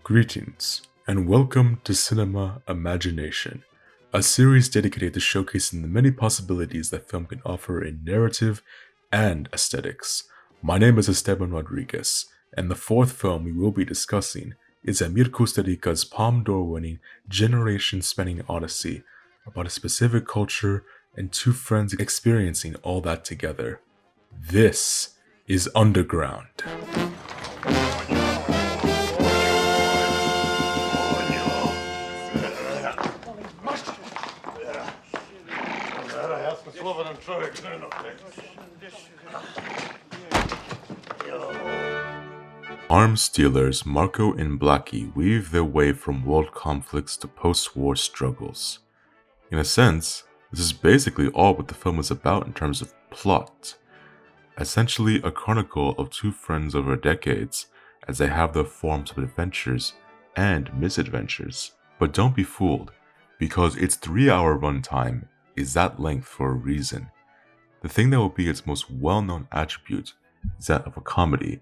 Greetings, and welcome to Cinema Imagination, a series dedicated to showcasing the many possibilities that film can offer in narrative and aesthetics. My name is Esteban Rodriguez, and the fourth film we will be discussing is Emir Kusturica's Palme d'Or winning generation-spanning odyssey about a specific culture and two friends experiencing all that together. This is Underground. Arms dealers Marco and Blackie weave their way from world conflicts to post-war struggles. In a sense, this is basically all what the film is about in terms of plot. Essentially a chronicle of two friends over decades as they have their forms of adventures and misadventures. But don't be fooled, because its 3-hour runtime is that length for a reason. The thing that will be its most well-known attribute is that of a comedy.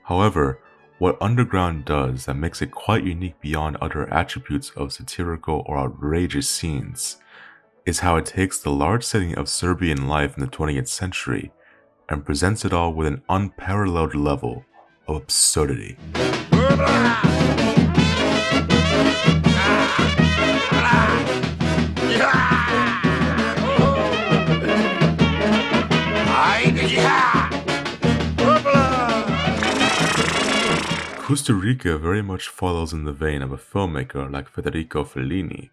However, what Underground does that makes it quite unique beyond other attributes of satirical or outrageous scenes is how it takes the large setting of Serbian life in the 20th century and presents it all with an unparalleled level of absurdity. Kusturica very much follows in the vein of a filmmaker like Federico Fellini,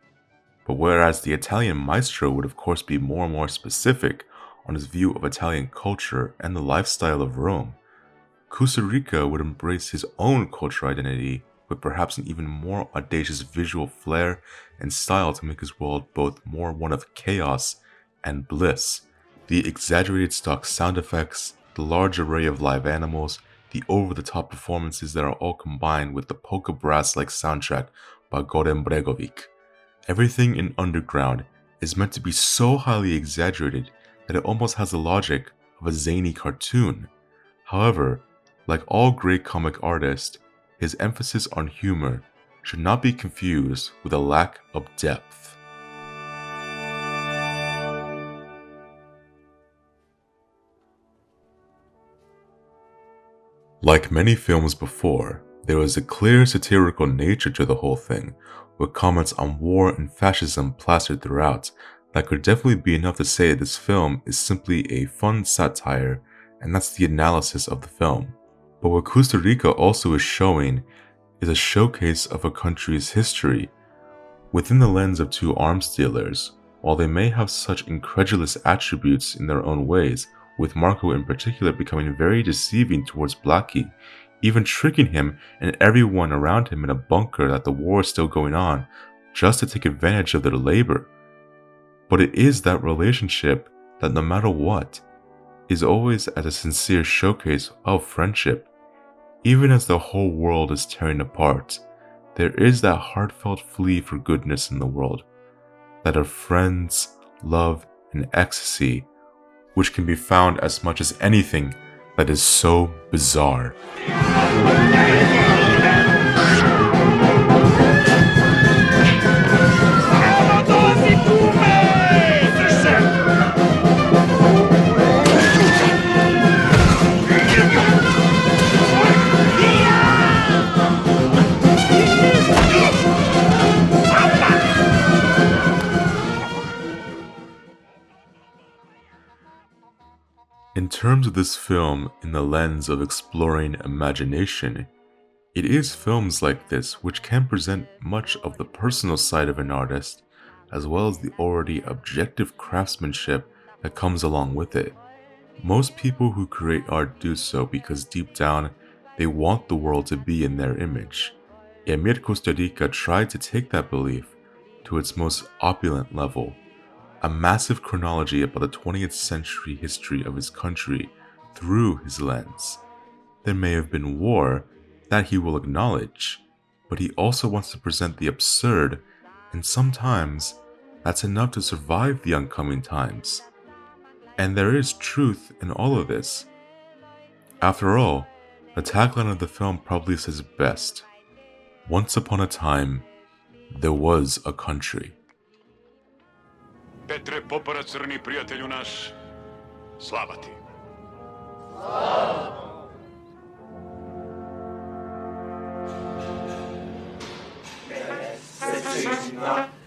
but whereas the Italian maestro would of course be more and more specific on his view of Italian culture and the lifestyle of Rome, Kusturica would embrace his own cultural identity with perhaps an even more audacious visual flair and style to make his world both more one of chaos and bliss. The exaggerated stock sound effects, the large array of live animals, the over-the-top performances that are all combined with the polka brass-like soundtrack by Goran Bregovic. Everything in Underground is meant to be so highly exaggerated that it almost has the logic of a zany cartoon. However, like all great comic artists, his emphasis on humor should not be confused with a lack of depth. Like many films before, there was a clear satirical nature to the whole thing, with comments on war and fascism plastered throughout that could definitely be enough to say this film is simply a fun satire, and that's the analysis of the film. But what Kusturica also is showing is a showcase of a country's history. Within the lens of two arms dealers, while they may have such incredulous attributes in their own ways, with Marco in particular becoming very deceiving towards Blackie, even tricking him and everyone around him in a bunker that the war is still going on, just to take advantage of their labor. But it is that relationship that no matter what, is always as a sincere showcase of friendship. Even as the whole world is tearing apart, there is that heartfelt plea for goodness in the world, that of friends, love, and ecstasy, which can be found as much as anything that is so bizarre. In terms of this film in the lens of exploring imagination, it is films like this which can present much of the personal side of an artist, as well as the already objective craftsmanship that comes along with it. Most people who create art do so because deep down, they want the world to be in their image. Emir Kusturica tried to take that belief to its most opulent level. A massive chronology about the 20th century history of his country through his lens. There may have been war that he will acknowledge, but he also wants to present the absurd, and sometimes that's enough to survive the oncoming times. And there is truth in all of this. After all, the tagline of the film probably says it best. Once upon a time, there was a country. Petre Popara, crni prijatelju naš, slava ti. Slava!